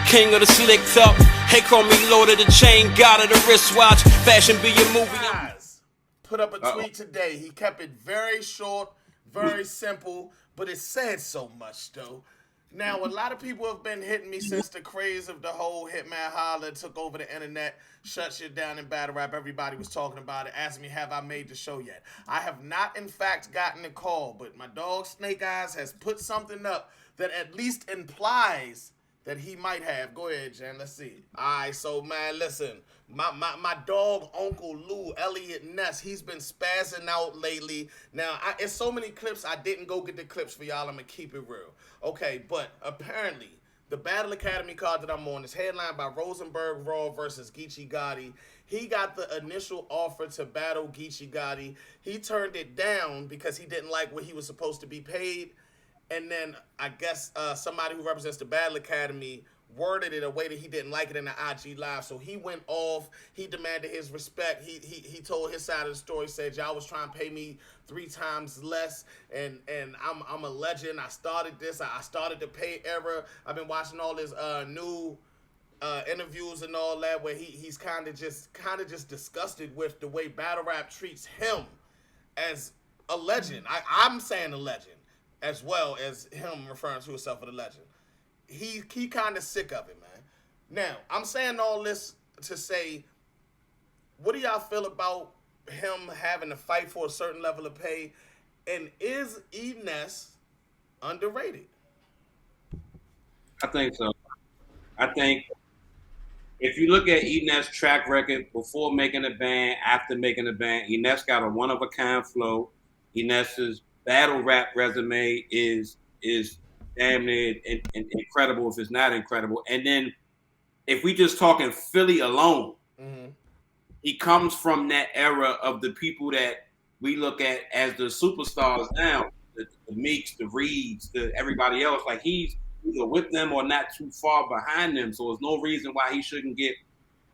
King of the slick up. Hey, call me Lord of the Chain, God of the wristwatch. Fashion be your movie. Guys, put up a tweet today. He kept it very short, very simple, but it said so much though. Now, a lot of people have been hitting me since the craze of the whole Hitman Holler took over the internet, shut shit down in battle rap. Everybody was talking about it, asking me, have I made the show yet? I have not, in fact, gotten a call, but my dog Snake Eyes has put something up that at least implies that he might have. Go ahead, Jen. Let's see. All right, so man, listen. My dog, Uncle Lou, E.Ness, he's been spazzing out lately. Now, it's so many clips. I didn't go get the clips for y'all. I'm gonna keep it real. Okay, but apparently the Battle Academy card that I'm on is headlined by Rosenberg Raw versus Geechee Gotti. He got the initial offer to battle Geechee Gotti. He turned it down because he didn't like what he was supposed to be paid. And then I guess somebody who represents the Battle Academy worded it a way that he didn't like it in the IG Live. So he went off. He demanded his respect. He told his side of the story, said, y'all was trying to pay me 3 times less, and I'm a legend. I started this. I started the pay era. I've been watching all his new interviews and all that where he's kind of just disgusted with the way battle rap treats him as a legend. I'm saying a legend, as well as him referring to himself as a legend. He kind of sick of it, man. Now, I'm saying all this to say, what do y'all feel about him having to fight for a certain level of pay? And is E.Ness underrated? I think so. I think if you look at E.Ness' track record before making a band, after making a band, E.Ness got a one-of-a-kind flow. E.Ness's battle rap resume is damn near incredible if it's not incredible. And then if we just talking Philly alone, he comes from that era of the people that we look at as the superstars now, the Meeks, the Reeds, the everybody else. Like he's either with them or not too far behind them. So there's no reason why he shouldn't get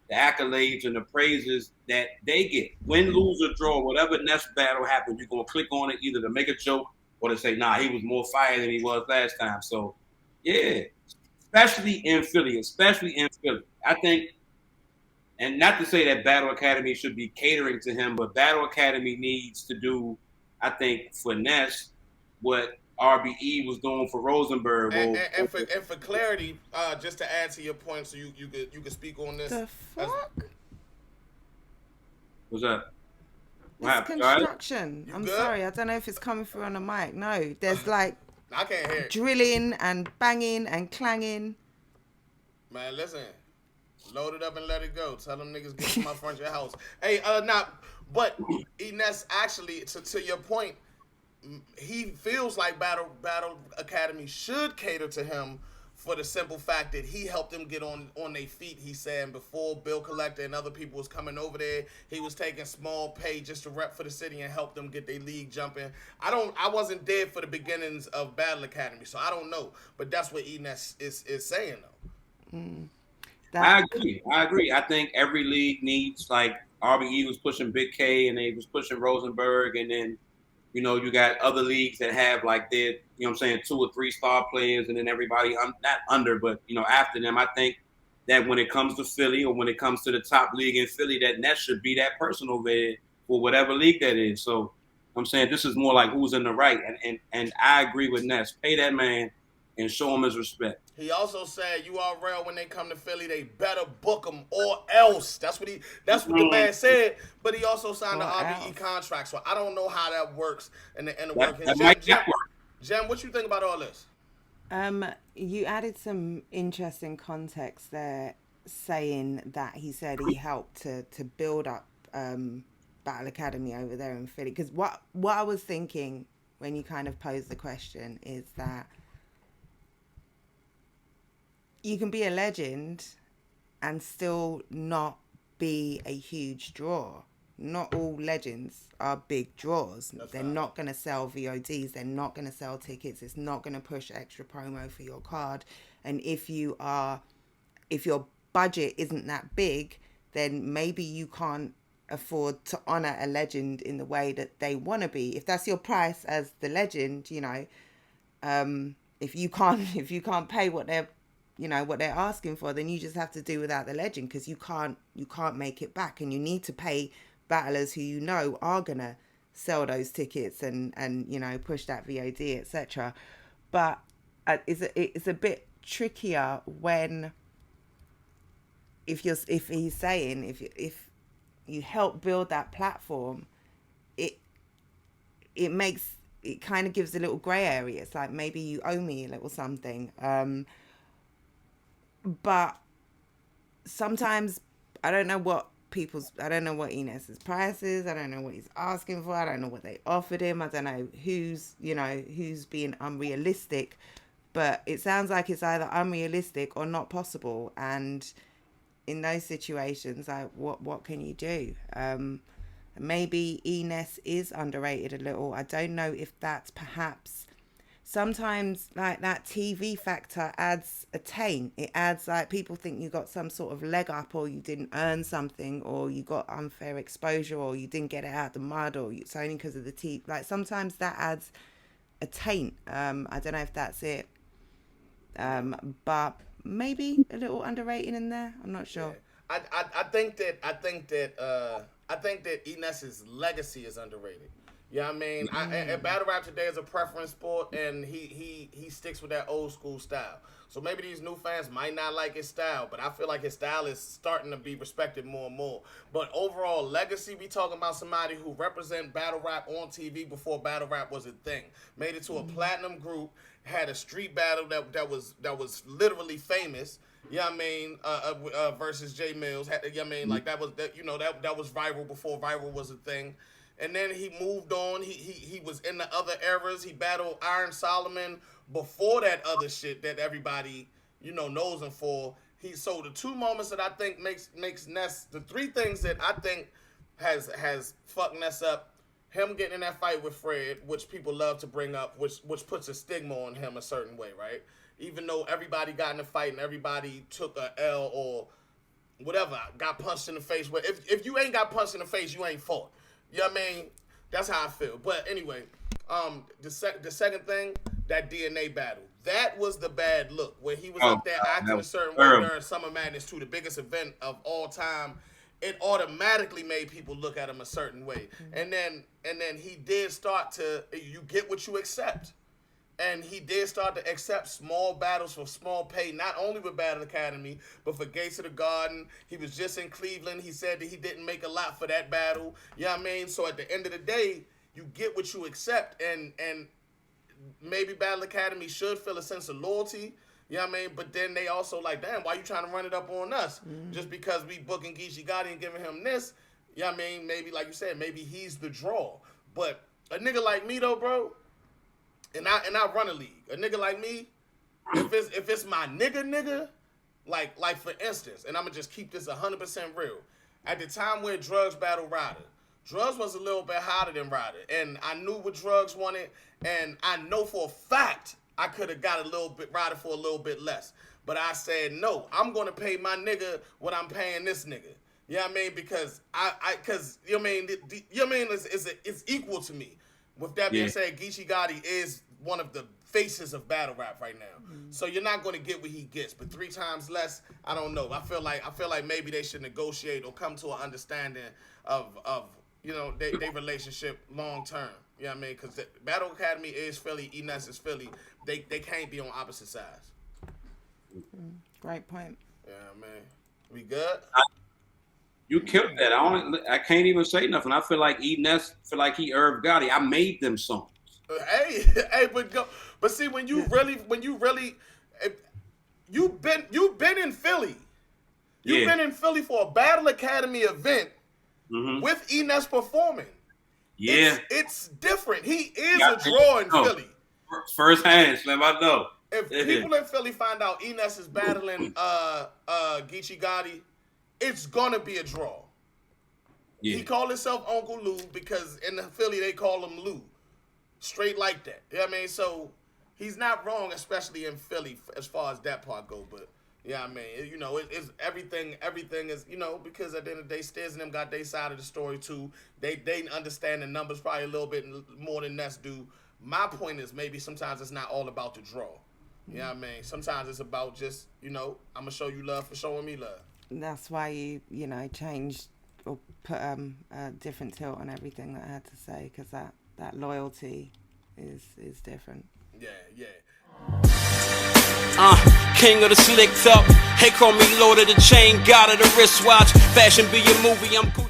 the accolades and the praises that they get. Win, lose, or draw, whatever next battle happens, you're going to click on it either to make a joke or to say, nah, he was more fire than he was last time. So, yeah, especially in Philly. I think, and not to say that Battle Academy should be catering to him, but Battle Academy needs to do, I think, for Ness, what RBE was doing for Rosenberg. And for clarity, just to add to your point, so you could speak on this. The fuck? What's that? It's construction. I'm sorry, I don't know if it's coming through on the mic. No, there's like I can't hear it. Drilling and banging and clanging. Man, listen, load it up and let it go. Tell them niggas get to my front of your house. Hey, but E.Ness, actually, to your point, he feels like Battle Academy should cater to him for the simple fact that he helped them get on their feet. He said before Bill Collector and other people was coming over there, he was taking small pay just to rep for the city and help them get their league jumping. I wasn't there for the beginnings of Battle Academy, so I don't know. But that's what E.Ness is saying though. I agree. I think every league needs, like RBE was pushing Big K and they was pushing Rosenberg, and then you know, you got other leagues that have like their, you know what I'm saying, 2 or 3 star players, and then everybody not under, but you know, after them. I think that when it comes to Philly or when it comes to the top league in Philly, that Ness should be that person over there for whatever league that is. So I'm saying this is more like who's in the right, and I agree with Ness. Pay that man and show him his respect. He also said URL when they come to Philly, they better book him or else. That's what the man said. But he also signed an RBE contract, so I don't know how that works in the workings. That might not work. Jem, what you think about all this? You added some interesting context there, saying that he said he helped to build up Battle Academy over there in Philly. Because what I was thinking when you kind of posed the question is that you can be a legend and still not be a huge draw. Not all legends are big draws. They're not going to sell VODs. They're not going to sell tickets. It's not going to push extra promo for your card. And if your budget isn't that big, then maybe you can't afford to honor a legend in the way that they want to be. If that's your price as the legend, you know, if you can't pay what they're what they're asking for, then you just have to do without the legend, because you can't make it back, and you need to pay battlers who are gonna sell those tickets and push that VOD, etc. But it's a bit trickier when if he's saying if you help build that platform, it kind of gives a little grey area. It's like, maybe you owe me a little something. But sometimes I don't know what E.Ness's price is. I don't know what he's asking for. I don't know what they offered him. I don't know who's being unrealistic. But it sounds like it's either unrealistic or not possible. And in those situations, like, what can you do? Maybe E.Ness is underrated a little. I don't know if that's perhaps sometimes, like, that TV factor adds a taint. It adds, like, people think you got some sort of leg up, or you didn't earn something, or you got unfair exposure, or you didn't get it out of the mud, or it's only because of the TV. Like, sometimes that adds a taint. I don't know if that's it. But maybe a little underrated in there. I'm not sure. Yeah. I think that E.Ness's legacy is underrated. You know what I mean? And battle rap today is a preference sport, and he sticks with that old school style. So maybe these new fans might not like his style, but I feel like his style is starting to be respected more and more. But overall legacy, we talking about somebody who represent battle rap on TV before battle rap was a thing. Made it to a platinum group, had a street battle that was literally famous. You know what I mean? Versus J Mills. You know what I mean? Like, that was viral before viral was a thing. And then he moved on. He was in the other eras. He battled Iron Solomon before that other shit that everybody, knows him for. So the two moments that I think makes Ness, the three things that I think has fucked Ness up: him getting in that fight with Fred, which people love to bring up, which puts a stigma on him a certain way, right? Even though everybody got in the fight and everybody took a L or whatever, got punched in the face. But if you ain't got punched in the face, you ain't fought. You know what I mean? That's how I feel. But anyway, the second thing, that DNA battle. That was the bad look, where he was up there acting a certain way during Summer Madness 2, the biggest event of all time. It automatically made people look at him a certain way. And then he did start to, you get what you accept. And he did start to accept small battles for small pay, not only with Battle Academy, but for Gates of the Garden. He was just in Cleveland. He said that he didn't make a lot for that battle. You know what I mean? So at the end of the day, you get what you accept. And maybe Battle Academy should feel a sense of loyalty. You know what I mean? But then they also like, damn, why you trying to run it up on us? Just because we booking Geechee Gotti and giving him this. You know what I mean? Maybe, like you said, maybe he's the draw. But a nigga like me, though, bro, and I run a league. A nigga like me, if it's my nigga, like for instance, and I'm gonna just keep this 100% real. At the time where Drugs battled Ryder, Drugs was a little bit hotter than Ryder, and I knew what Drugs wanted, and I know for a fact I could have got a little bit Ryder for a little bit less. But I said, no, I'm gonna pay my nigga what I'm paying this nigga. You know what I mean? Because cause you know what I mean, you know what I mean, it's equal to me. With that being said, Geechee Gotti is one of the faces of battle rap right now. So you're not going to get what he gets, but 3 times less, I don't know. I feel like maybe they should negotiate or come to an understanding of their relationship long term. You know what I mean? Because Battle Academy is Philly, E.Ness is Philly. They can't be on opposite sides. Great point. Yeah, man. We good? You killed that. I can't even say nothing. I feel like E.Ness, feel like he Irv Gotti. I made them songs. Hey, but see, when you really, you've been in Philly. You've been in Philly for a Battle Academy event with E.Ness performing. Yeah, it's different. He is a draw in Philly. First hand, Slim, I know. If people in Philly find out E.Ness is battling Geechee Gotti, it's gonna be a draw. Yeah. He called himself Uncle Lou because in the Philly they call him Lou. Straight like that. You know what I mean? So he's not wrong, especially in Philly as far as that part go. But yeah, I mean, it's everything is, because at the end of the day, Stiz and them got their side of the story too. They understand the numbers probably a little bit more than Ness do. My point is maybe sometimes it's not all about the draw. You know what I mean? Sometimes it's about just, I'm going to show you love for showing me love. That's why you changed or put a different tilt on everything that I had to say, because that loyalty is different. Yeah. King of the slick top. They call me Lord of the Chain, God of the wristwatch. Fashion be your movie, I'm Gucci.